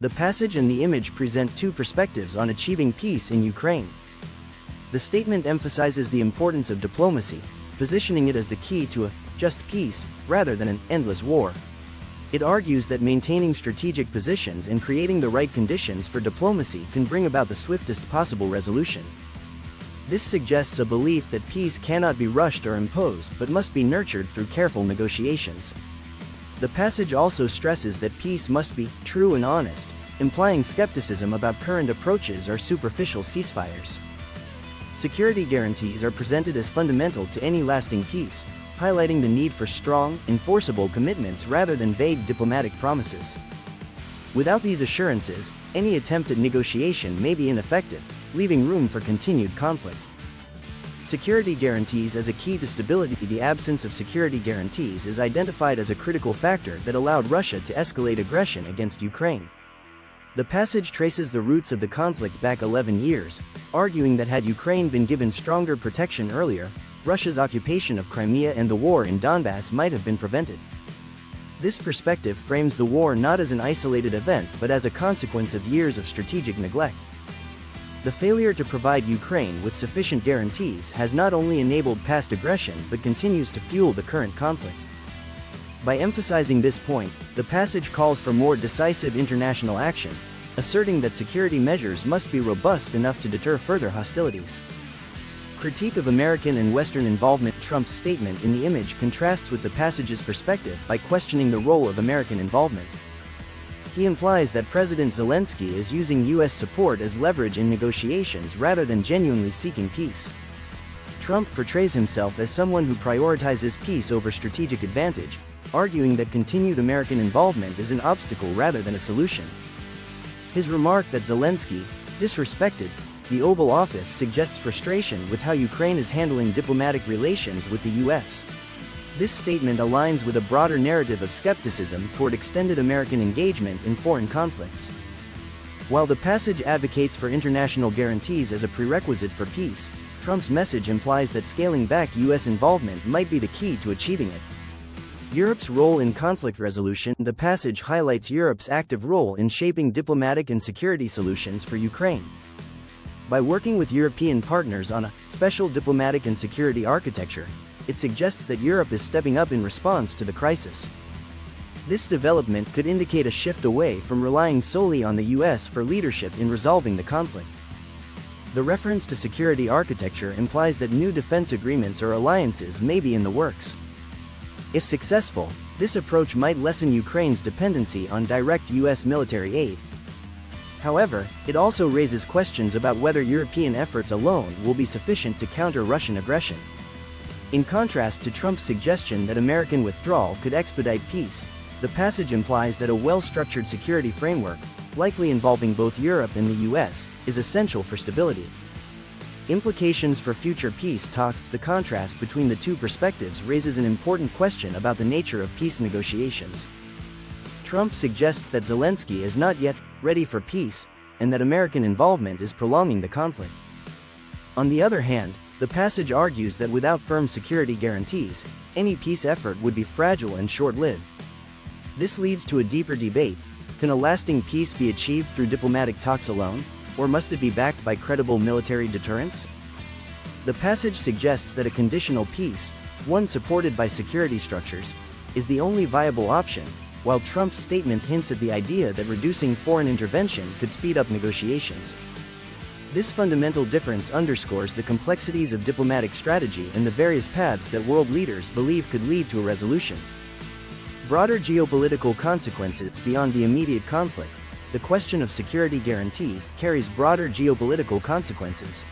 The passage and the image present two perspectives on achieving peace in Ukraine. The statement emphasizes the importance of diplomacy, positioning it as the key to a just peace, rather than an endless war. It argues that maintaining strategic positions and creating the right conditions for diplomacy can bring about the swiftest possible resolution. This suggests a belief that peace cannot be rushed or imposed but must be nurtured through careful negotiations. The passage also stresses that peace must be true and honest, implying skepticism about current approaches or superficial ceasefires. Security guarantees are presented as fundamental to any lasting peace, highlighting the need for strong, enforceable commitments rather than vague diplomatic promises. Without these assurances, any attempt at negotiation may be ineffective, leaving room for continued conflict. Security guarantees as a key to stability. The absence of security guarantees is identified as a critical factor that allowed Russia to escalate aggression against Ukraine. The passage traces the roots of the conflict back 11 years, arguing that had Ukraine been given stronger protection earlier, Russia's occupation of Crimea and the war in Donbass might have been prevented. This perspective frames the war not as an isolated event but as a consequence of years of strategic neglect. The failure to provide Ukraine with sufficient guarantees has not only enabled past aggression but continues to fuel the current conflict. By emphasizing this point, the passage calls for more decisive international action, asserting that security measures must be robust enough to deter further hostilities. Critique of American and Western involvement. Trump's statement in the image contrasts with the passage's perspective by questioning the role of American involvement. He implies that President Zelenskyy is using U.S. support as leverage in negotiations rather than genuinely seeking peace. Trump portrays himself as someone who prioritizes peace over strategic advantage, arguing that continued American involvement is an obstacle rather than a solution. His remark that Zelenskyy disrespected the Oval Office suggests frustration with how Ukraine is handling diplomatic relations with the U.S. This statement aligns with a broader narrative of skepticism toward extended American engagement in foreign conflicts. While the passage advocates for international guarantees as a prerequisite for peace, Trump's message implies that scaling back U.S. involvement might be the key to achieving it. Europe's role in conflict resolution. The passage highlights Europe's active role in shaping diplomatic and security solutions for Ukraine. By working with European partners on a special diplomatic and security architecture, it suggests that Europe is stepping up in response to the crisis. This development could indicate a shift away from relying solely on the U.S. for leadership in resolving the conflict. The reference to security architecture implies that new defense agreements or alliances may be in the works. If successful, this approach might lessen Ukraine's dependency on direct U.S. military aid. However, it also raises questions about whether European efforts alone will be sufficient to counter Russian aggression. In contrast to Trump's suggestion that American withdrawal could expedite peace, the passage implies that a well-structured security framework, likely involving both Europe and the U.S., is essential for stability. Implications for future peace talks. The contrast between the two perspectives raises an important question about the nature of peace negotiations. Trump suggests that Zelenskyy is not yet ready for peace, and that American involvement is prolonging the conflict. On the other hand, the passage argues that without firm security guarantees, any peace effort would be fragile and short-lived. This leads to a deeper debate: can a lasting peace be achieved through diplomatic talks alone, or must it be backed by credible military deterrence? The passage suggests that a conditional peace, one supported by security structures, is the only viable option, while Trump's statement hints at the idea that reducing foreign intervention could speed up negotiations. This fundamental difference underscores the complexities of diplomatic strategy and the various paths that world leaders believe could lead to a resolution. Broader geopolitical consequences. Beyond the immediate conflict, the question of security guarantees carries broader geopolitical consequences.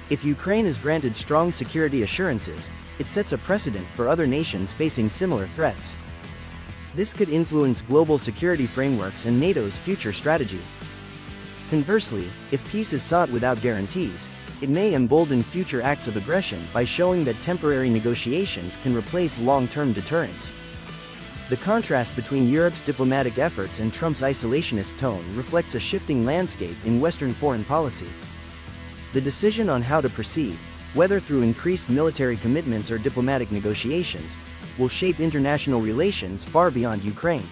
If Ukraine is granted strong security assurances, it sets a precedent for other nations facing similar threats. This could influence global security frameworks and NATO's future strategy. Conversely, if peace is sought without guarantees, it may embolden future acts of aggression by showing that temporary negotiations can replace long-term deterrence. The contrast between Europe's diplomatic efforts and Trump's isolationist tone reflects a shifting landscape in Western foreign policy. The decision on how to proceed, whether through increased military commitments or diplomatic negotiations, will shape international relations far beyond Ukraine.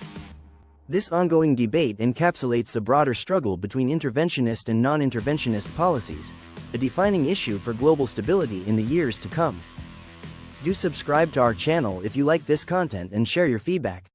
This ongoing debate encapsulates the broader struggle between interventionist and non-interventionist policies, a defining issue for global stability in the years to come. Do subscribe to our channel if you like this content and share your feedback.